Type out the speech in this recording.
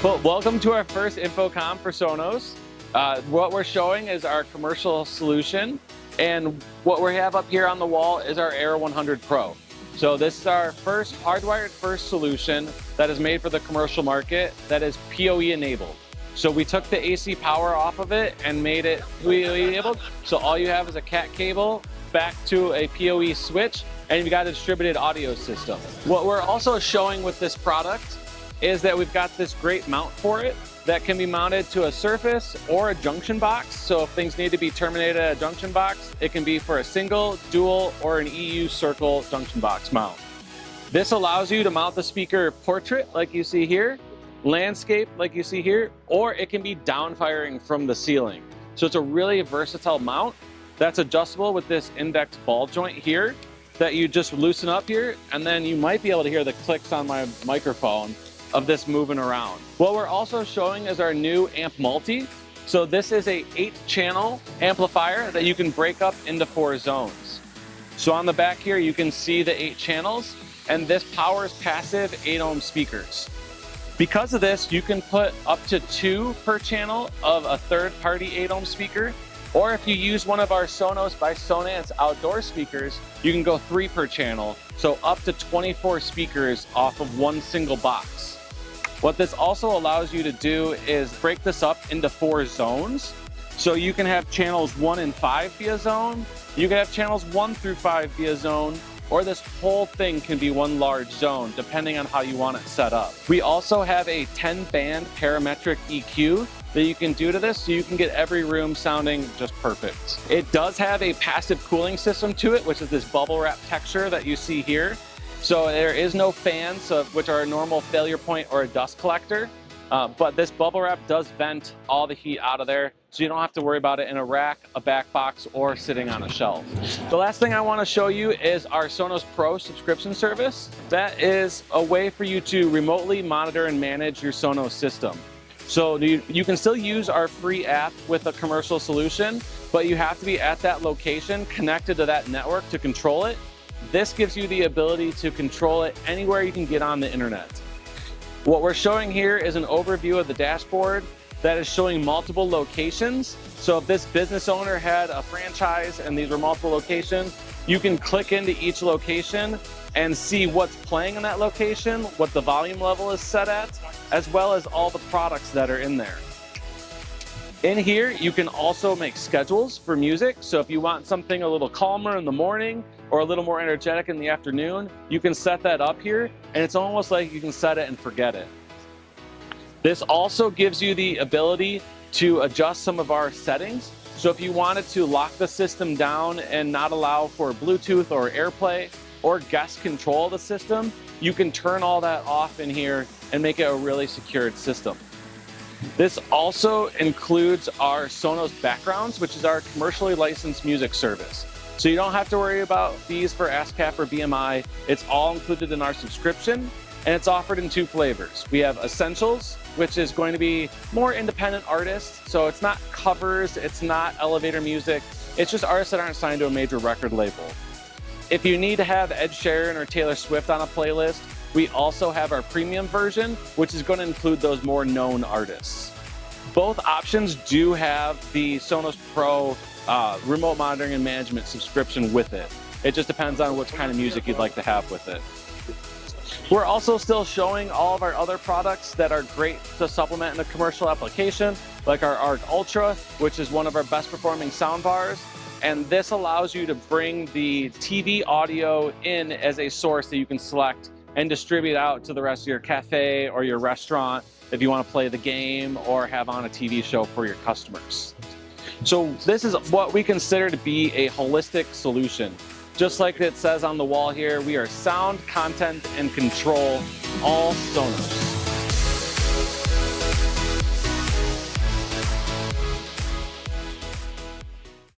Well, welcome to our first InfoComm for Sonos. What we're showing is our commercial solution, and what we have up here on the wall is our Air 100 Pro. So this is our first hardwired first solution that is made for the commercial market that is PoE enabled. So we took the AC power off of it and made it PoE enabled. So all you have is a CAT cable back to a PoE switch, and you've got a distributed audio system. What we're also showing with this product is that we've got this great mount for it that can be mounted to a surface or a junction box. So if things need to be terminated at a junction box, it can be for a single, dual, or an EU circle junction box mount. This allows you to mount the speaker portrait like you see here, landscape like you see here, or it can be down firing from the ceiling. So it's a really versatile mount that's adjustable with this index ball joint here that you just loosen up here, and then you might be able to hear the clicks on my microphone of this moving around. What we're also showing is our new Amp Multi. So this is a 8-channel amplifier that you can break up into 4 zones. So on the back here, you can see the 8 channels, and this powers passive 8-ohm speakers. Because of this, you can put up to 2 per channel of a third-party 8-ohm speaker, or if you use one of our Sonos by Sonance outdoor speakers, you can go 3 per channel, so up to 24 speakers off of one single box. What this also allows you to do is break this up into 4 zones. So you can have channels 1 and 5 be a zone, you can have channels 1 through 5 be a zone, or this whole thing can be one large zone, depending on how you want it set up. We also have a 10-band parametric EQ that you can do to this, so you can get every room sounding just perfect. It does have a passive cooling system to it, which is this bubble wrap texture that you see here. So there is no fans, which are a normal failure point or a dust collector, but this bubble wrap does vent all the heat out of there, so you don't have to worry about it in a rack, a back box, or sitting on a shelf. The last thing I want to show you is our Sonos Pro subscription service. That is a way for you to remotely monitor and manage your Sonos system. So you can still use our free app with a commercial solution, but you have to be at that location connected to that network to control it. This gives you the ability to control it anywhere you can get on the internet. What we're showing here is an overview of the dashboard that is showing multiple locations. So if this business owner had a franchise and these were multiple locations, you can click into each location and see what's playing in that location, what the volume level is set at, as well as all the products that are in there. In here, you can also make schedules for music. So if you want something a little calmer in the morning or a little more energetic in the afternoon, you can set that up here, and it's almost like you can set it and forget it. This also gives you the ability to adjust some of our settings. So if you wanted to lock the system down and not allow for Bluetooth or AirPlay or guest control of the system, you can turn all that off in here and make it a really secured system. This also includes our Sonos Backgrounds, which is our commercially licensed music service. So you don't have to worry about fees for ASCAP or BMI. It's all included in our subscription, and it's offered in 2 flavors. We have Essentials, which is going to be more independent artists. So it's not covers, it's not elevator music. It's just artists that aren't signed to a major record label. If you need to have Ed Sheeran or Taylor Swift on a playlist, we also have our premium version, which is going to include those more known artists. Both options do have the Sonos Pro remote monitoring and management subscription with it. It just depends on what kind of music you'd like to have with it. We're also still showing all of our other products that are great to supplement in a commercial application, like our Arc Ultra, which is one of our best performing soundbars. And this allows you to bring the TV audio in as a source that you can select and distribute out to the rest of your cafe or your restaurant if you want to play the game or have on a TV show for your customers. So this is what we consider to be a holistic solution. Just like it says on the wall here, we are sound, content, and control, all Sonos.